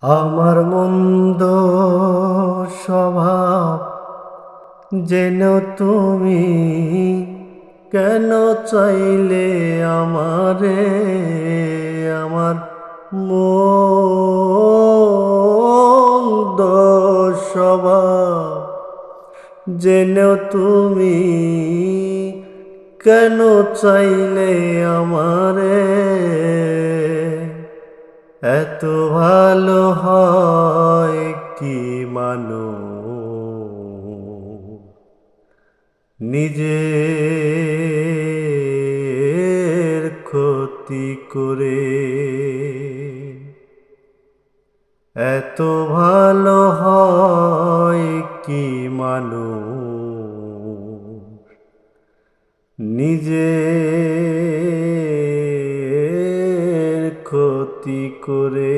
আমার মন্দ স্বভাব যেন তুমি কেন চাইলে আমারে, আমার মন্দ স্বভাব যেন তুমি কেন চাইলে আমারে। এত ভালো হয় কি মানুষ নিজের ক্ষতি করে। এত ভালো হয় কি মানুষ নিজের ক্ষতি করে।